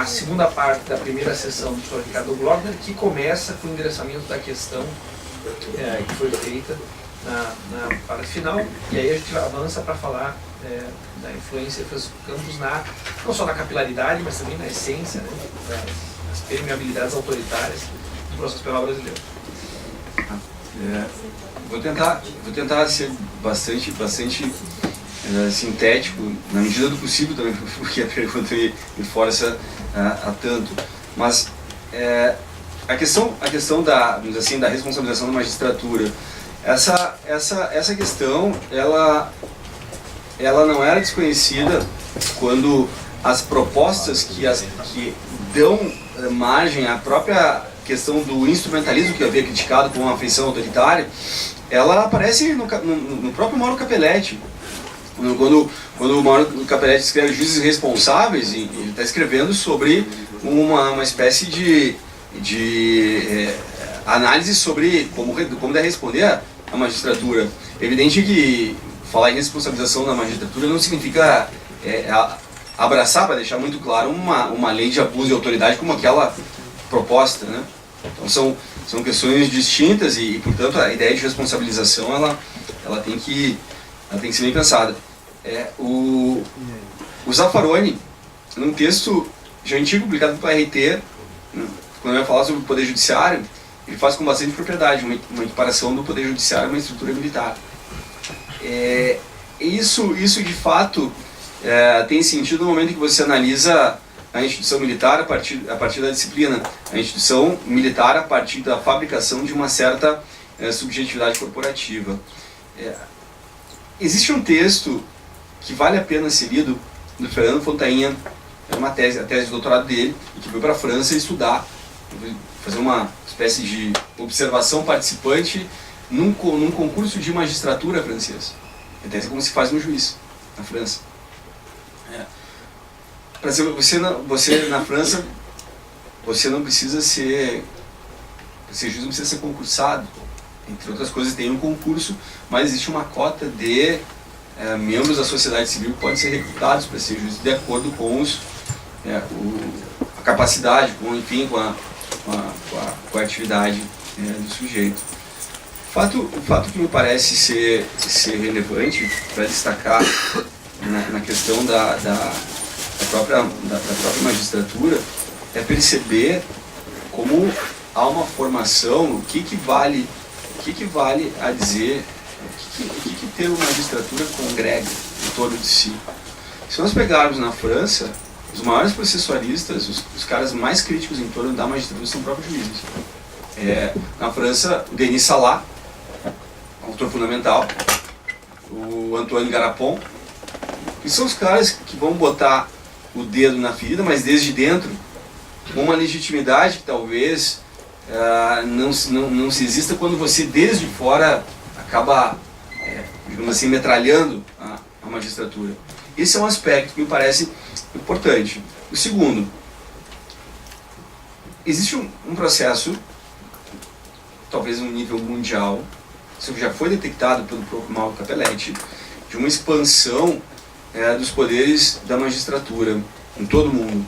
a segunda parte da primeira sessão do professor Ricardo Glockner, que começa com o endereçamento da questão que foi feita na parte final, e aí a gente avança para falar da influência dos campos não só na capilaridade, mas também na essência, né, das permeabilidades autoritárias do processo penal brasileiro. Vou tentar ser bastante sintético, na medida do possível também, porque a pergunta me força a tanto. Mas a questão da responsabilização da magistratura, essa questão, ela não era desconhecida quando as propostas que dão margem à própria questão do instrumentalismo, que eu havia criticado com uma feição autoritária, ela aparece no próprio Mauro Capelletti. Quando o Mauro Capelletti escreve Juízes Responsáveis, ele está escrevendo sobre uma espécie de análise sobre como deve responder a magistratura. É evidente que falar em responsabilização da magistratura não significa abraçar, para deixar muito claro, uma lei de abuso de autoridade como aquela proposta, né? Então são questões distintas e, portanto, a ideia de responsabilização ela tem que ser bem pensada. O Zaffaroni, num texto já antigo publicado pelo RT, quando vai falar sobre o Poder Judiciário, ele faz com bastante propriedade uma equiparação do Poder Judiciário a uma estrutura militar. Isso de fato tem sentido no momento em que você analisa a instituição militar a partir da disciplina, a instituição militar a partir da fabricação de uma certa subjetividade corporativa. Existe um texto que vale a pena ser lido, do Fernando Fontainha, é a tese de doutorado dele, e que foi para a França estudar, fazer uma espécie de observação participante num concurso de magistratura francês. A tese é como se faz um juiz na França. Você na França, você não precisa ser juiz, não precisa ser concursado. Entre outras coisas, tem um concurso, mas existe uma cota de membros da sociedade civil que podem ser recrutados para ser juiz de acordo com a capacidade, com a atividade do sujeito. O fato que me parece ser relevante para destacar na questão da própria magistratura é perceber como há uma formação, o que vale a dizer, o que ter uma magistratura congrega em torno de si. Se nós pegarmos na França, os maiores processualistas, os caras mais críticos em torno da magistratura são próprios juízes. Na França, o Denis Salat, autor fundamental, o Antoine Garapon, que são os caras que vão botar o dedo na ferida, mas desde dentro, com uma legitimidade que talvez não se exista quando você desde fora acaba, digamos assim, metralhando a magistratura. Esse é um aspecto que me parece importante. O segundo, existe um processo, talvez em um nível mundial, isso já foi detectado pelo próprio Mauro Capelletti, de uma expansão dos poderes da magistratura em todo o mundo.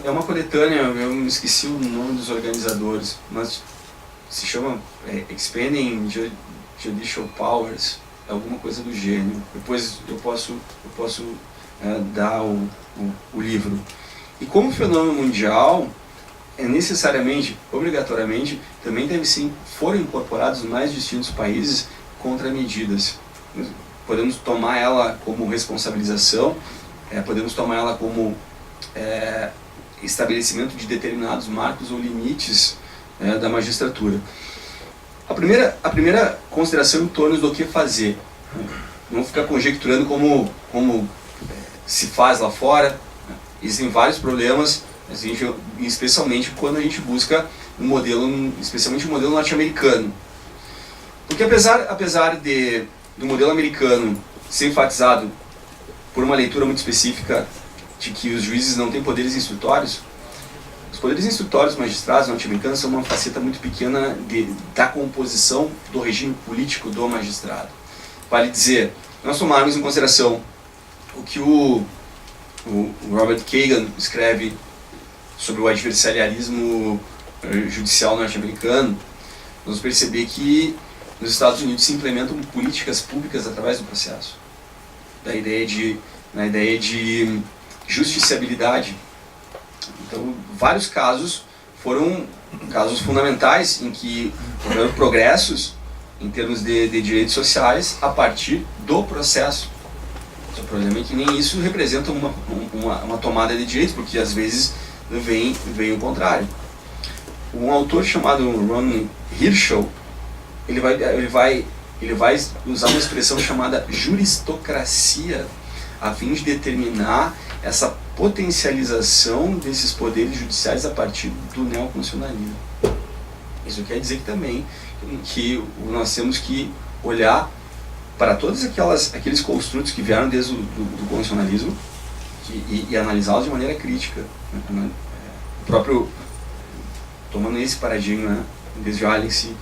É uma coletânea, eu me esqueci o nome dos organizadores, mas se chama Expanding Judicial Powers, alguma coisa do gênero. Depois eu posso dar o livro. E como fenômeno mundial, necessariamente, obrigatoriamente, também foram incorporados mais distintos países contramedidas. Podemos tomar ela como responsabilização, podemos tomar ela como estabelecimento de determinados marcos ou limites da magistratura. A primeira consideração em torno do que fazer. Não ficar conjecturando como se faz lá fora. Existem vários problemas, especialmente quando a gente busca especialmente um modelo norte-americano. Porque apesar do modelo americano ser enfatizado por uma leitura muito específica de que os juízes não têm poderes instrutórios, os poderes instrutórios magistrados norte-americanos são uma faceta muito pequena da composição do regime político do magistrado. Vale dizer, nós tomarmos em consideração o que o o Robert Kagan escreve sobre o adversarialismo judicial norte-americano, nós vamos perceber que nos Estados Unidos se implementam políticas públicas através do processo, na ideia de justiciabilidade. Então, vários casos foram casos fundamentais em que houveram progressos em termos de direitos sociais a partir do processo. O problema é que nem isso representa uma tomada de direitos, porque às vezes vem o contrário. Um autor chamado Ron Hirschel, ele vai usar uma expressão chamada juristocracia a fim de determinar essa potencialização desses poderes judiciais a partir do neoconstitucionalismo. Isso quer dizer que também que nós temos que olhar para todos aqueles construtos que vieram desde do constitucionalismo e analisá-los de maneira crítica. O próprio, tomando esse paradigma, né, desde Alice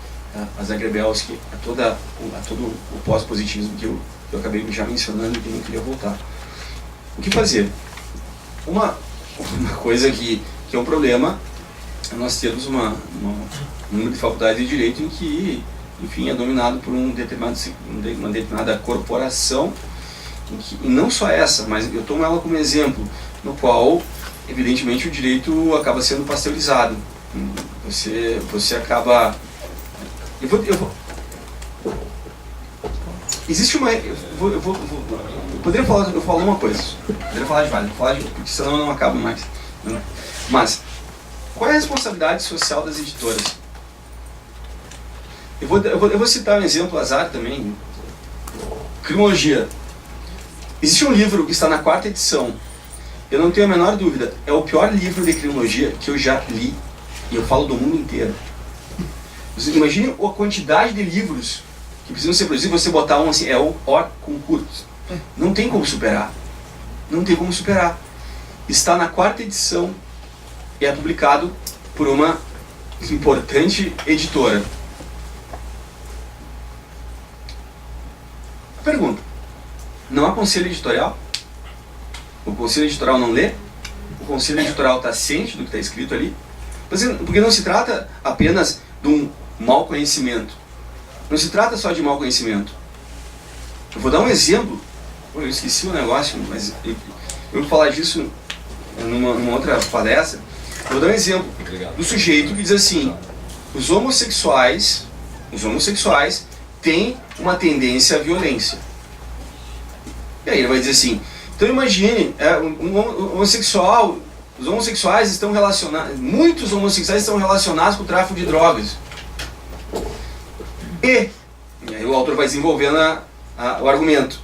a Zagrebelsky, a todo o pós-positivismo que eu acabei já mencionando e que não queria voltar. O que fazer? Uma coisa que é um problema é nós termos um número de faculdades de direito em que, enfim, é dominado por uma determinada corporação, e não só essa, mas eu tomo ela como exemplo, no qual, evidentemente, o direito acaba sendo pasteurizado. Você acaba... Existe uma... Eu poderia falar uma coisa. Poderia falar de várias, porque senão eu não acabo mais. Mas, qual é a responsabilidade social das editoras? Eu vou citar um exemplo azar também. Criminologia. Existe um livro que está na 4ª edição. Eu não tenho a menor dúvida. É o pior livro de criminologia que eu já li. E eu falo do mundo inteiro. Você imagine a quantidade de livros que precisam ser produzidos, você botar um assim, é o or concurso. Não tem como superar. Não tem como superar. Está na 4ª edição e é publicado por uma importante editora. Pergunta: não há conselho editorial? O conselho editorial não lê? O conselho editorial está ciente do que está escrito ali? Porque não se trata apenas de um mau conhecimento. Não se trata só de mau conhecimento. Eu vou dar um exemplo. Eu esqueci o negócio, mas eu vou falar disso numa outra palestra. Eu vou dar um exemplo do sujeito que diz assim: os homossexuais têm uma tendência à violência. E aí ele vai dizer assim: então imagine, os homossexuais estão relacionados, muitos homossexuais estão relacionados com o tráfico de drogas. E aí o autor vai desenvolvendo o argumento.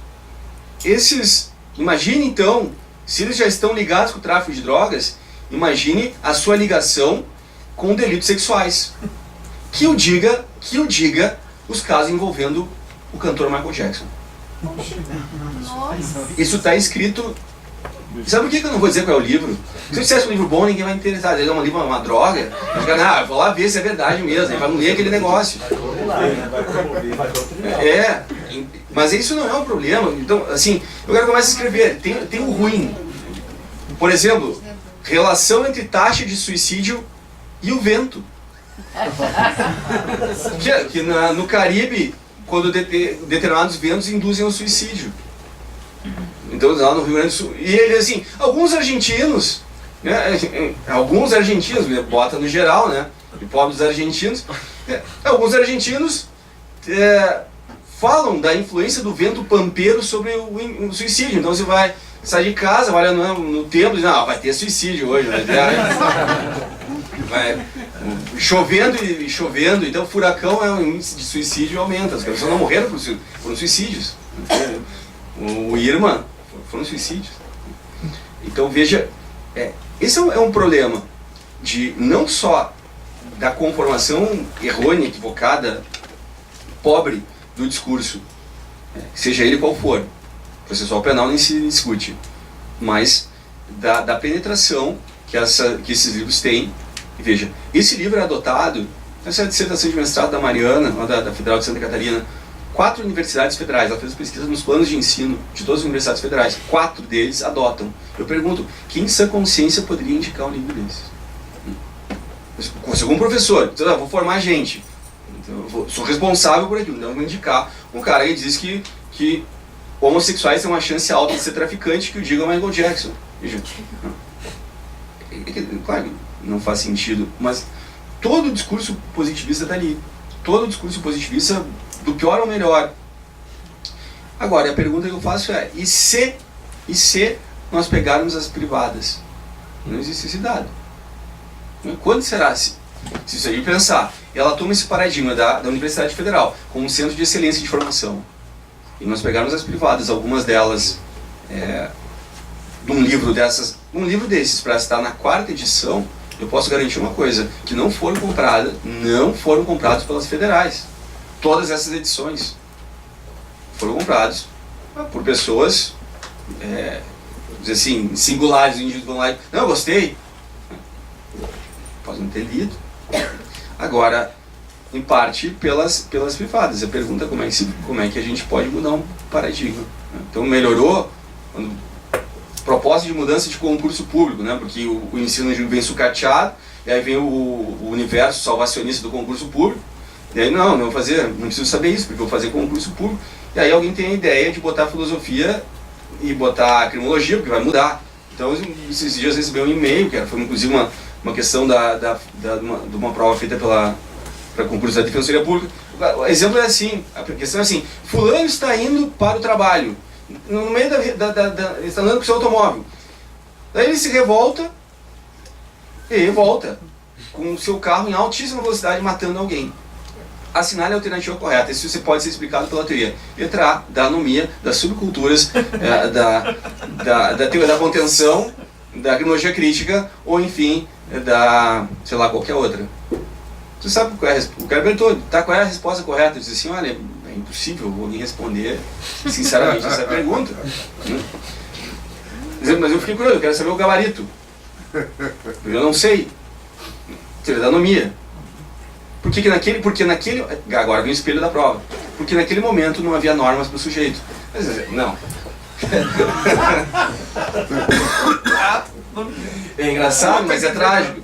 Imagine então, se eles já estão ligados com o tráfico de drogas, imagine a sua ligação com delitos sexuais. Que eu diga os casos envolvendo o cantor Michael Jackson. Nossa. Isso está escrito. Sabe por que eu não vou dizer qual é o livro? Se eu dissesse um livro bom, ninguém vai interessar. Ele é um livro, uma droga. Eu vou lá ver se é verdade mesmo. Ele vai ler aquele negócio. Mas isso não é um problema. Então, assim, eu quero começar a escrever. Tem o ruim. Por exemplo, relação entre taxa de suicídio e o vento. Que no Caribe, quando determinados ventos induzem ao suicídio. Então, lá no Rio Grande do Sul. E ele assim, alguns argentinos, bota no geral, né? E pobres argentinos. Alguns argentinos falam da influência do vento pampeiro sobre o suicídio. Então você vai sair de casa, vai no templo e diz: não, vai ter suicídio hoje. Vai chovendo, então o furacão o índice de suicídio aumenta. As pessoas não morreram por suicídios. O Irma foram suicídios. Então veja, esse é um problema de não só da conformação errônea, equivocada, pobre do discurso, seja ele qual for. Processual penal nem se discute, mas da penetração que esses livros têm. E veja, esse livro é adotado nessa dissertação de mestrado da Mariana, da Federal de Santa Catarina. 4 universidades federais, ela fez pesquisa nos planos de ensino de todas as universidades federais. 4 deles adotam. Eu pergunto, quem em sã consciência poderia indicar um livro desse? Você como professor, então, eu vou formar gente, então, sou responsável por aquilo, então eu vou indicar um cara que diz que homossexuais têm uma chance alta de ser traficante, que o diga Michael Jackson. Veja, claro, não faz sentido, mas todo o discurso positivista está ali. Todo o discurso positivista, do pior ao melhor. Agora, a pergunta que eu faço é, e se nós pegarmos as privadas? Não existe esse dado. Quando será? Se isso aí pensar, ela toma esse paradigma da Universidade Federal como um centro de excelência de formação, e nós pegarmos as privadas, algumas delas, de um livro desses, para estar na 4ª edição, eu posso garantir uma coisa, que não foram comprados pelas federais. Todas essas edições foram compradas por pessoas, dizer assim, singulares, individuais. Não, eu gostei. Pode não ter lido. Agora, em parte, pelas privadas. A pergunta é como é que a gente pode mudar um paradigma. Então, melhorou proposta de mudança de concurso público, né? Porque o ensino vem sucateado, e aí vem o universo salvacionista do concurso público, e aí não preciso saber isso, porque eu vou fazer concurso público, e aí alguém tem a ideia de botar filosofia e botar criminologia, porque vai mudar. Então, esses dias eu recebi um e-mail, que foi inclusive uma questão de uma prova feita para concurso da Defensoria Pública. O exemplo é assim, a questão é assim, fulano está indo para o trabalho, no meio ele está andando com o seu automóvel. Daí ele se revolta e volta com o seu carro em altíssima velocidade matando alguém. Assinale a alternativa correta. Isso você pode ser explicado pela teoria. Letra A, da anomia, das subculturas, da teoria da contenção, da criminologia crítica, ou enfim, sei lá, qualquer outra. Você sabe qual é o cara perguntou, qual é a resposta correta? Eu disse assim, olha, é impossível alguém responder sinceramente essa pergunta. Mas eu fiquei curioso, eu quero saber o gabarito. Eu não sei. Teoria da anomia. Porque naquele... Agora vem o espelho da prova. Porque naquele momento não havia normas para o sujeito. Mas, não. É engraçado, mas é trágico.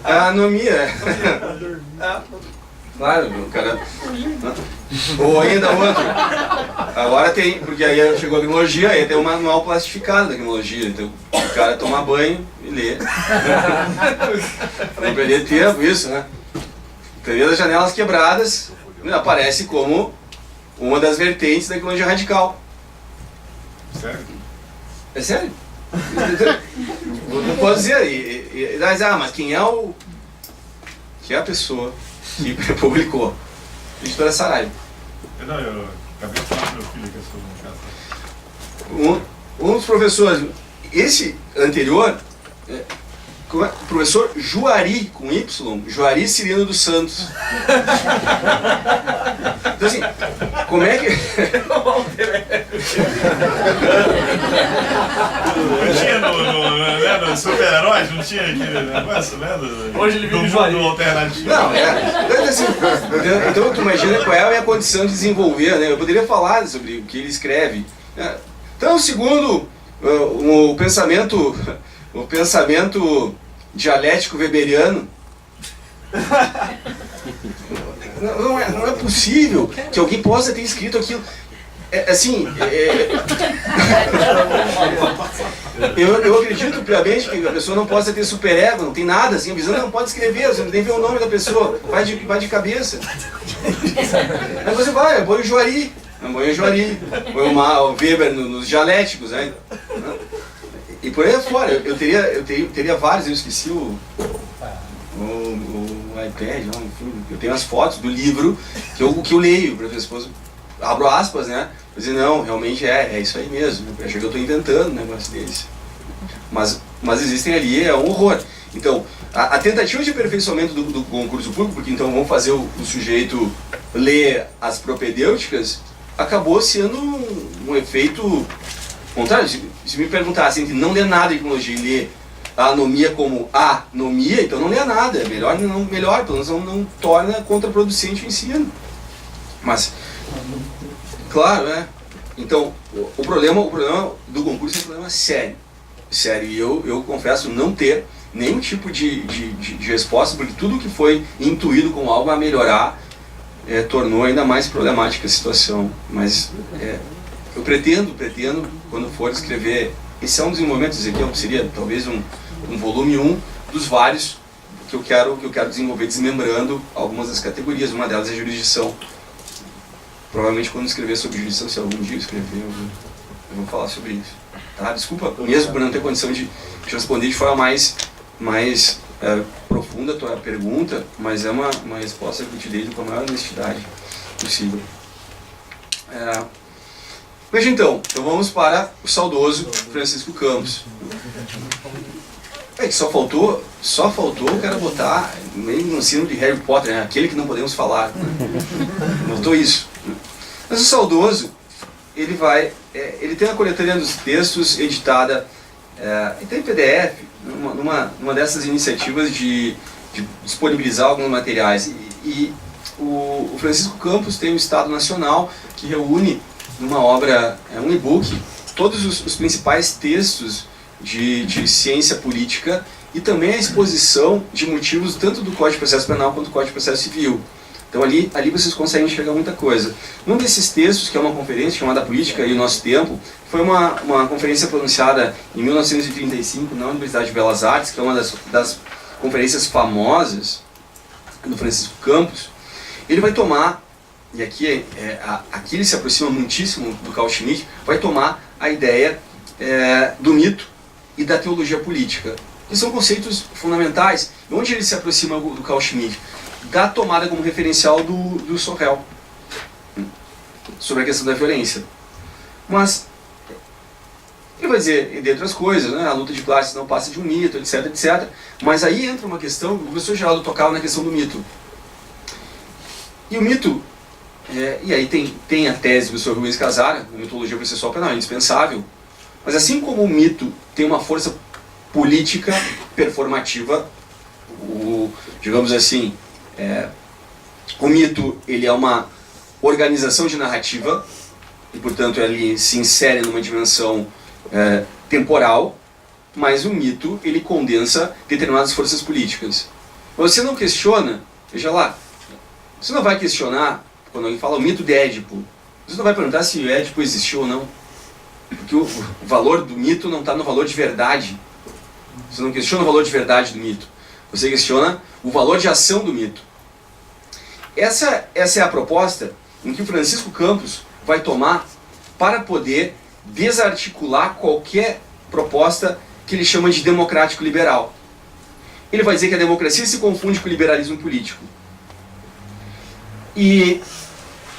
A anomia. Claro, o cara... Ou ainda outro. Agora tem, porque aí chegou a criminologia, aí tem um manual plastificado da criminologia. Então o cara toma banho e lê. Não perder tempo, isso, né? Teoria das janelas quebradas aparece como uma das vertentes da criminologia radical. Sério? É sério? Não posso dizer, mas quem é a pessoa que publicou? Editora Saraiva. Não, eu acabei de falar pro meu filho que eu sou um cara. Um dos professores, esse anterior, professor Juari, com Y, Juari Cirino dos Santos. Então assim, como é que... Não tinha no Super-Heróis, não tinha aquele negócio, né? Hoje ele vive do Juari. mundo alternativo. Não, então tu imagina qual é a minha condição de desenvolver, né? Eu poderia falar sobre o que ele escreve. Então, segundo o pensamento dialético weberiano, não é possível que alguém possa ter escrito aquilo. Eu acredito piamente que a pessoa não possa ter superego, não tem nada assim, a visão não pode escrever, você não tem que ver o nome da pessoa, vai de cabeça. Aí você vai, põe o Juari, põe o Weber nos dialéticos, né? E por aí fora, eu teria vários, eu esqueci o iPad, não, enfim, eu tenho as fotos do livro que eu leio para a esposa, abro aspas, né? Eu dizer, não, realmente é isso aí mesmo, eu acho que eu estou inventando um negócio desse. Mas existem ali, é um horror. Então, a tentativa de aperfeiçoamento do concurso público, porque então vamos fazer o sujeito ler as propedêuticas, acabou sendo um efeito contrário. Se me perguntasse entre não ler nada de criminologia e ler a anomia como anomia, então não lê nada. É melhor, pelo menos não torna contraproducente o ensino. Mas, claro, Então, o problema do concurso é um problema sério. Sério, e eu confesso não ter nenhum tipo de resposta, porque tudo que foi intuído como algo a melhorar tornou ainda mais problemática a situação. Mas eu pretendo, quando for escrever, esse é um desenvolvimento, Ezequiel, seria talvez um volume 1 dos vários que eu quero desenvolver, desmembrando algumas das categorias. Uma delas é a jurisdição. Provavelmente quando escrever sobre jurisdição, se algum dia eu escrever, eu vou falar sobre isso. Tá? Desculpa mesmo por não ter condição de responder de forma mais profunda a tua pergunta, mas é uma resposta que eu te dei com a maior honestidade possível. Veja então vamos para o saudoso Francisco Campos. Só faltou o cara botar meio no ensino de Harry Potter, né? Aquele que não podemos falar. Faltou isso. Mas o saudoso, ele tem a coletânea dos textos editada, e tem PDF, numa dessas iniciativas de disponibilizar alguns materiais. E o Francisco Campos tem um Estado Nacional que reúne numa obra, um e-book, todos os principais textos de ciência política e também a exposição de motivos tanto do Código de Processo Penal quanto do Código de Processo Civil. Então ali vocês conseguem enxergar muita coisa. Um desses textos, que é uma conferência chamada Política e o Nosso Tempo, foi uma conferência pronunciada em 1935 na Universidade de Belas Artes, que é uma das conferências famosas do Francisco Campos. Ele vai tomar, e aqui ele se aproxima muitíssimo do Carl Schmitt, vai tomar a ideia do mito e da teologia política, que são conceitos fundamentais. Onde ele se aproxima do Carl Schmitt? Da tomada como referencial do Sorrell sobre a questão da violência. Mas ele vai dizer, entre outras coisas, né, a luta de classes não passa de um mito, etc, etc. Mas aí entra uma questão, o professor Geraldo tocava na questão do mito. E o mito, e aí tem a tese do professor Ruiz Casara, a mitologia processual penal, é indispensável. Mas assim como o mito tem uma força política performativa, digamos assim, o mito ele é uma organização de narrativa e, portanto, ele se insere numa dimensão temporal, mas o mito ele condensa determinadas forças políticas. Você não questiona, veja lá, você não vai questionar, quando alguém fala o mito de Édipo, você não vai perguntar se o Édipo existiu ou não, porque o valor do mito não está no valor de verdade. Você não questiona o valor de verdade do mito. Você questiona o valor de ação do mito. Essa é a proposta em que o Francisco Campos vai tomar para poder desarticular qualquer proposta que ele chama de democrático-liberal. Ele vai dizer que a democracia se confunde com o liberalismo político. E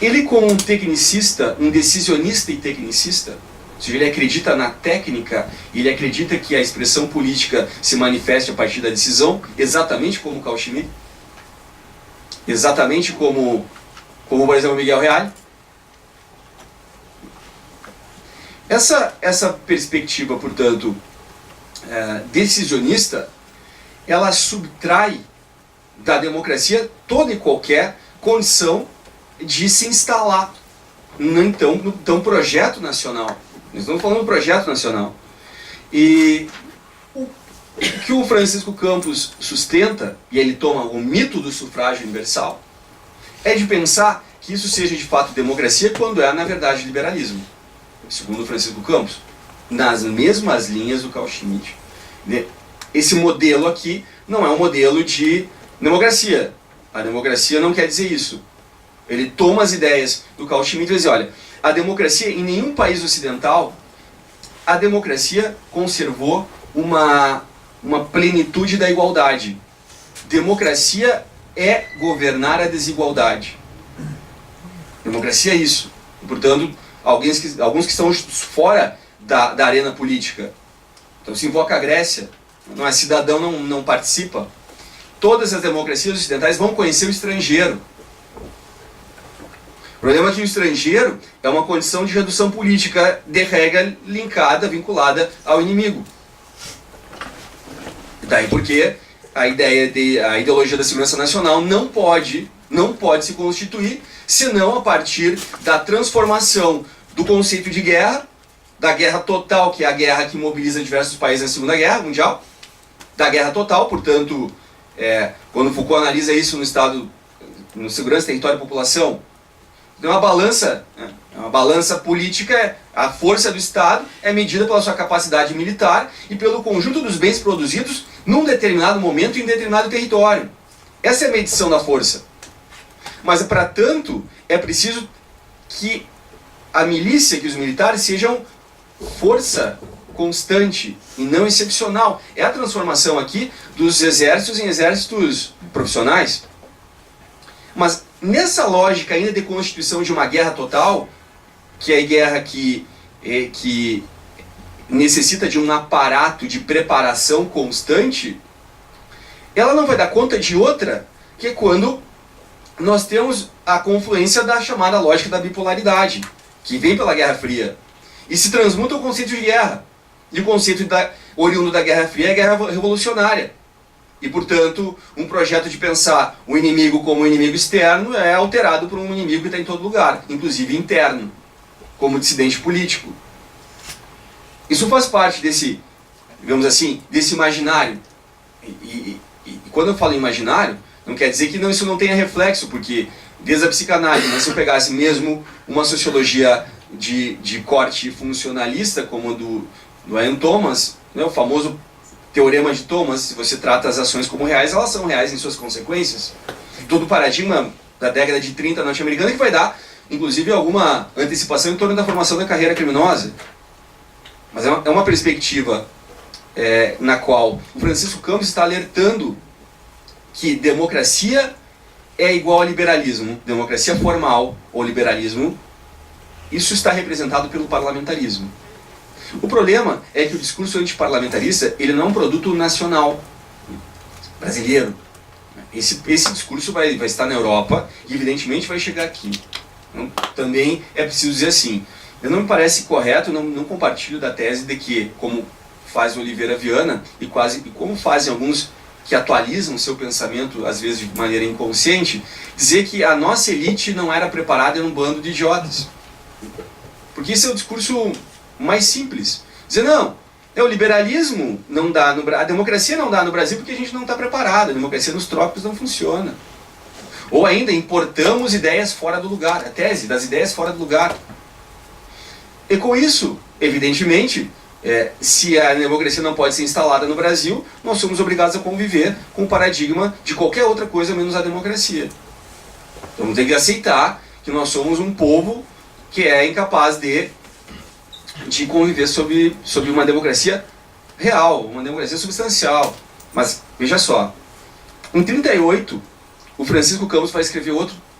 ele, como um tecnicista, um decisionista e tecnicista, ou seja, ele acredita na técnica, ele acredita que a expressão política se manifeste a partir da decisão, exatamente como Carl Schmitt, exatamente como por exemplo, Miguel Reale. Essa perspectiva, portanto, decisionista, ela subtrai da democracia toda e qualquer condição de se instalar no então projeto nacional. Nós estamos falando do projeto nacional. E o que o Francisco Campos sustenta, e ele toma o mito do sufrágio universal, é de pensar que isso seja de fato democracia quando é, na verdade, liberalismo. Segundo o Francisco Campos, nas mesmas linhas do Carl Schmitt. Esse modelo aqui não é um modelo de democracia. A democracia não quer dizer isso. Ele toma as ideias do Carl Schmitt e diz, olha, a democracia, em nenhum país ocidental, a democracia conservou uma plenitude da igualdade. Democracia é governar a desigualdade. Democracia é isso. E, portanto, alguns que estão fora da arena política. Então se invoca a Grécia, não é cidadão, não participa. Todas as democracias ocidentais vão conhecer o estrangeiro. O problema é que o estrangeiro é uma condição de redução política de regra linkada, vinculada ao inimigo. Daí porque a ideologia da segurança nacional não pode se constituir senão a partir da transformação do conceito de guerra, da guerra total, que é a guerra que mobiliza diversos países na Segunda Guerra Mundial, da guerra total, portanto, quando Foucault analisa isso no Estado, no Segurança, Território e População, tem uma balança, né? Uma balança política, a força do Estado é medida pela sua capacidade militar e pelo conjunto dos bens produzidos num determinado momento e em determinado território. Essa é a medição da força. Mas, para tanto, é preciso que a milícia, que os militares sejam força constante e não excepcional. É a transformação aqui dos exércitos em exércitos profissionais. Mas nessa lógica ainda de constituição de uma guerra total, que é a guerra que necessita de um aparato de preparação constante, ela não vai dar conta de outra, que é quando nós temos a confluência da chamada lógica da bipolaridade, que vem pela Guerra Fria, e se transmuta o conceito de guerra. E o conceito oriundo da Guerra Fria é a guerra revolucionária. E, portanto, um projeto de pensar o inimigo como um inimigo externo é alterado por um inimigo que está em todo lugar, inclusive interno, como dissidente político. Isso faz parte desse, digamos assim, desse imaginário. E quando eu falo imaginário, não quer dizer que isso não tenha reflexo, porque desde a psicanálise, né, se eu pegasse mesmo uma sociologia de corte funcionalista, como do Ian Thomas, né, o famoso teorema de Thomas, se você trata as ações como reais, elas são reais em suas consequências. Todo o paradigma da década de 30 norte-americana que vai dar, inclusive, alguma antecipação em torno da formação da carreira criminosa. Mas é uma perspectiva na qual o Francisco Campos está alertando que democracia é igual a liberalismo, democracia formal ou liberalismo, isso está representado pelo parlamentarismo. O problema é que o discurso antiparlamentarista ele não é um produto nacional brasileiro. Esse discurso vai estar na Europa e evidentemente vai chegar aqui. Então, também é preciso dizer assim, eu não me parece correto, não compartilho da tese de que, como faz Oliveira Viana e como fazem alguns que atualizam seu pensamento, às vezes de maneira inconsciente, dizer que a nossa elite não era preparada em um bando de idiotas. Porque esse é o discurso mais simples. Dizer, não, o liberalismo não dá, a democracia não dá no Brasil porque a gente não está preparado, a democracia nos trópicos não funciona. Ou ainda, importamos ideias fora do lugar, a tese das ideias fora do lugar. E com isso, evidentemente, se a democracia não pode ser instalada no Brasil, nós somos obrigados a conviver com o paradigma de qualquer outra coisa menos a democracia. Então tem que aceitar que nós somos um povo que é incapaz de conviver sob uma democracia real, uma democracia substancial. Mas, veja só, em 1938, o Francisco Campos vai escrever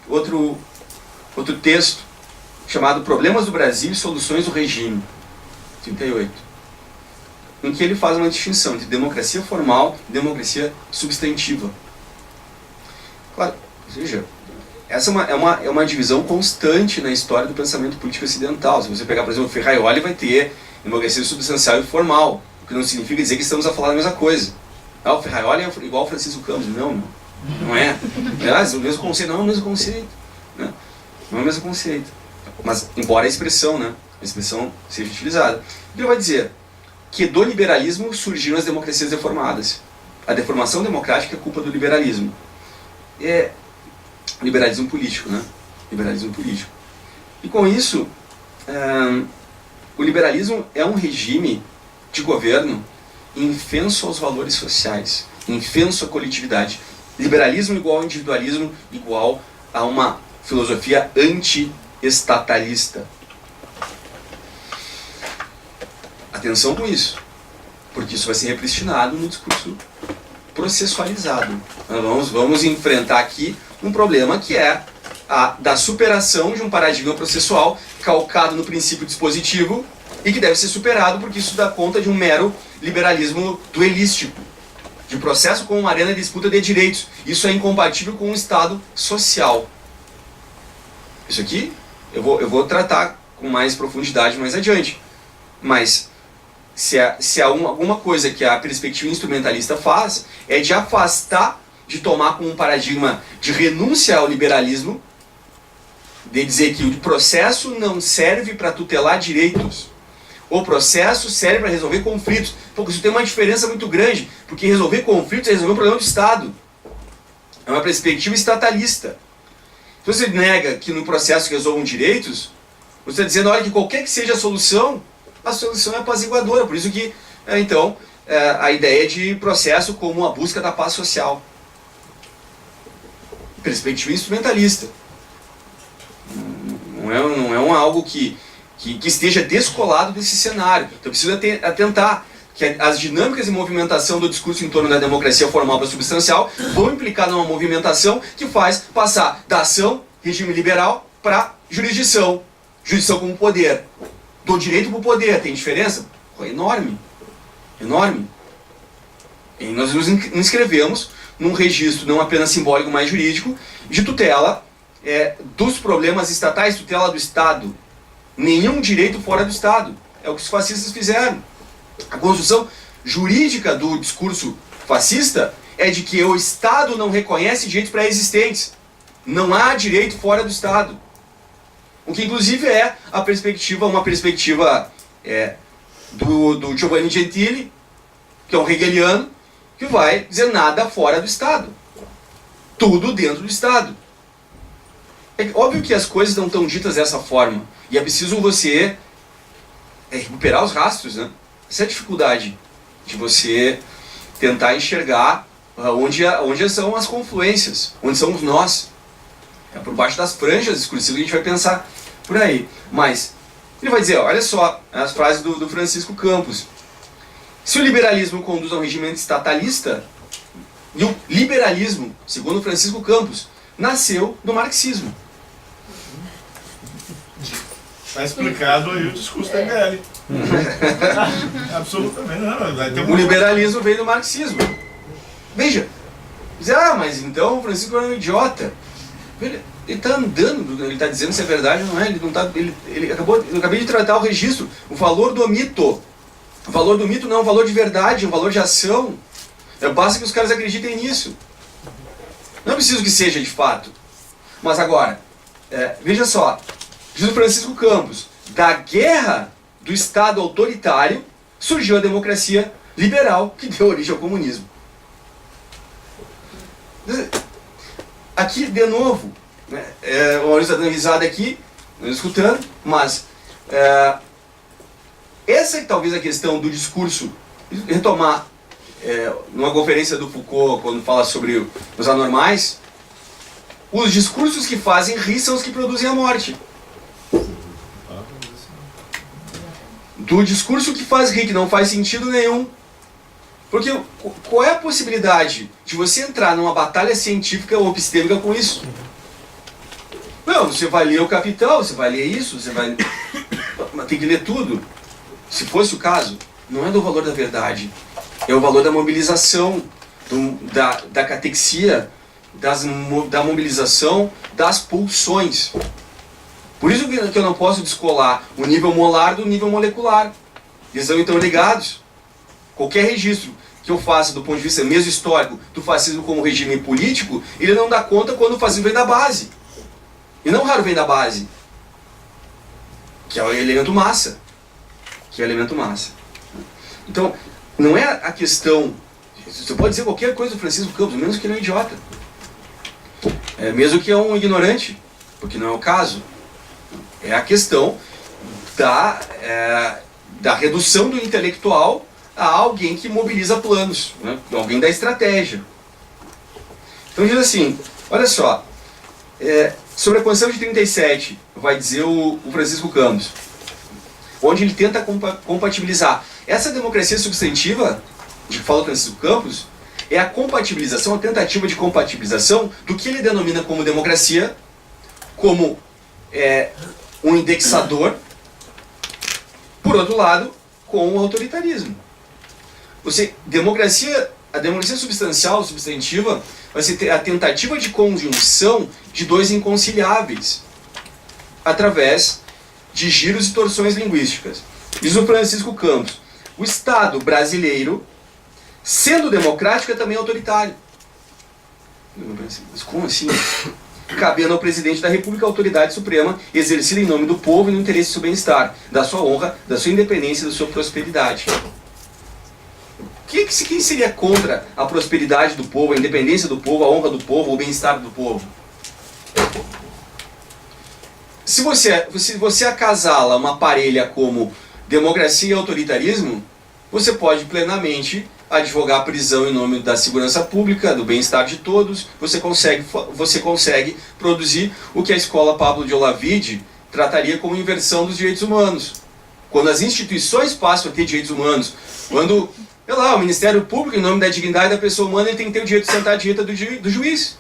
outro texto chamado Problemas do Brasil e Soluções do Regime, 1938, em que ele faz uma distinção entre democracia formal e democracia substantiva. Claro, veja, essa é uma divisão constante na história do pensamento político ocidental. Se você pegar, por exemplo, o Ferraioli, vai ter democracia substancial e formal, o que não significa dizer que estamos a falar da mesma coisa. O Ferraioli é igual ao Francisco Campos. Não é. Aliás, o mesmo conceito, não é o mesmo conceito. Né? Não é o mesmo conceito. Mas, embora a expressão seja utilizada. Ele vai dizer que do liberalismo surgiram as democracias deformadas. A deformação democrática é culpa do liberalismo. Liberalismo político, né? Liberalismo político. E com isso, o liberalismo é um regime de governo infenso aos valores sociais, infenso à coletividade. Liberalismo igual ao individualismo, igual a uma filosofia anti-estatalista. Atenção com isso, porque isso vai ser repristinado no discurso processualizado. Nós vamos enfrentar aqui um problema que é a da superação de um paradigma processual calcado no princípio dispositivo e que deve ser superado porque isso dá conta de um mero liberalismo duelístico, de processo como uma arena de disputa de direitos. Isso é incompatível com um Estado social. Isso aqui eu vou tratar com mais profundidade mais adiante. Mas se há alguma coisa que a perspectiva instrumentalista faz, é de afastar, de tomar como um paradigma de renúncia ao liberalismo de dizer que o processo não serve para tutelar direitos. O processo serve para resolver conflitos. Porque isso tem uma diferença muito grande, porque resolver conflitos é resolver o problema do Estado. É uma perspectiva estatalista. Se você nega que no processo resolvam direitos, você está dizendo, olha, que qualquer que seja a solução é apaziguadora. Por isso que, então, a ideia de processo como a busca da paz social. Perspectiva instrumentalista. Não é algo que esteja descolado desse cenário. Então precisa atentar que as dinâmicas de movimentação do discurso em torno da democracia formal para substancial vão implicar numa movimentação que faz passar da ação, regime liberal, para jurisdição. Jurisdição como poder. Do direito para o poder. Tem diferença? Enorme. Enorme. E nós nos inscrevemos num registro não apenas simbólico, mas jurídico, de tutela dos problemas estatais, tutela do Estado. Nenhum direito fora do Estado. É o que os fascistas fizeram. A construção jurídica do discurso fascista é de que o Estado não reconhece direitos pré-existentes. Não há direito fora do Estado. O que inclusive é uma perspectiva do Giovanni Gentili, que é um hegeliano, que vai dizer nada fora do Estado. Tudo dentro do Estado. É óbvio que as coisas não estão ditas dessa forma. E é preciso você recuperar os rastros, né? Essa é a dificuldade de você tentar enxergar onde são as confluências, onde são os nós. É por baixo das franjas discursivas que a gente vai pensar por aí. Mas ele vai dizer, olha só, as frases do Francisco Campos. Se o liberalismo conduz a um regime estatalista, e o liberalismo, segundo Francisco Campos, nasceu do marxismo. Está explicado aí o discurso da ML. Absolutamente não. O liberalismo veio do marxismo. Veja, mas então o Francisco era um idiota. Ele está andando, ele está dizendo se é verdade ou não é. Eu acabei de tratar o registro, o valor do mito. O valor do mito não é um valor de verdade, é um valor de ação. Basta que os caras acreditem nisso. Não é preciso que seja de fato. Mas agora, veja só, diz o Francisco Campos, da guerra do Estado autoritário surgiu a democracia liberal que deu origem ao comunismo. Aqui, de novo, o Maurício está dando risada aqui, não escutando, mas essa é talvez a questão do discurso. Retomar numa conferência do Foucault, quando fala sobre os anormais, os discursos que fazem rir são os que produzem a morte. Do discurso que faz rir, que não faz sentido nenhum. Porque qual é a possibilidade de você entrar numa batalha científica ou epistêmica com isso? Não, você vai ler o Capital, você vai ler isso, você vai... Tem que ler tudo. Se fosse o caso, não é do valor da verdade. É o valor da mobilização, da catexia, da mobilização das pulsões. Por isso que eu não posso descolar o nível molar do nível molecular. Eles estão então ligados. Qualquer registro que eu faça do ponto de vista mesmo histórico do fascismo como regime político, ele não dá conta quando o fascismo vem da base. E não raro vem da base. Que é o elemento massa. Então, não é a questão... Você pode dizer qualquer coisa do Francisco Campos, menos que ele é um idiota. Mesmo que é um ignorante, porque não é o caso. É a questão da redução do intelectual a alguém que mobiliza planos, né? Alguém da estratégia. Então diz assim, olha só, sobre a Constituição de 37, vai dizer o Francisco Campos, onde ele tenta compatibilizar. Essa democracia substantiva, de que fala o Francisco Campos, é a compatibilização, a tentativa de compatibilização do que ele denomina como democracia, como um indexador, por outro lado, com o autoritarismo. A democracia substancial, substantiva, vai ser a tentativa de conjunção de dois inconciliáveis, através de giros e torções linguísticas. Diz o Francisco Campos, o Estado brasileiro, sendo democrático, é também autoritário. Mas como assim? cabendo ao presidente da República a autoridade suprema exercida em nome do povo e no interesse do seu bem-estar, da sua honra, da sua independência e da sua prosperidade. Quem seria contra a prosperidade do povo, a independência do povo, a honra do povo, o bem-estar do povo? Se você acasala uma parelha como democracia e autoritarismo, você pode plenamente advogar a prisão em nome da segurança pública, do bem-estar de todos. Você consegue produzir o que a escola Pablo de Olavide trataria como inversão dos direitos humanos. Quando as instituições passam a ter direitos humanos, quando, sei lá, o Ministério Público, em nome da dignidade da pessoa humana, ele tem que ter o direito de sentar à direita do juiz.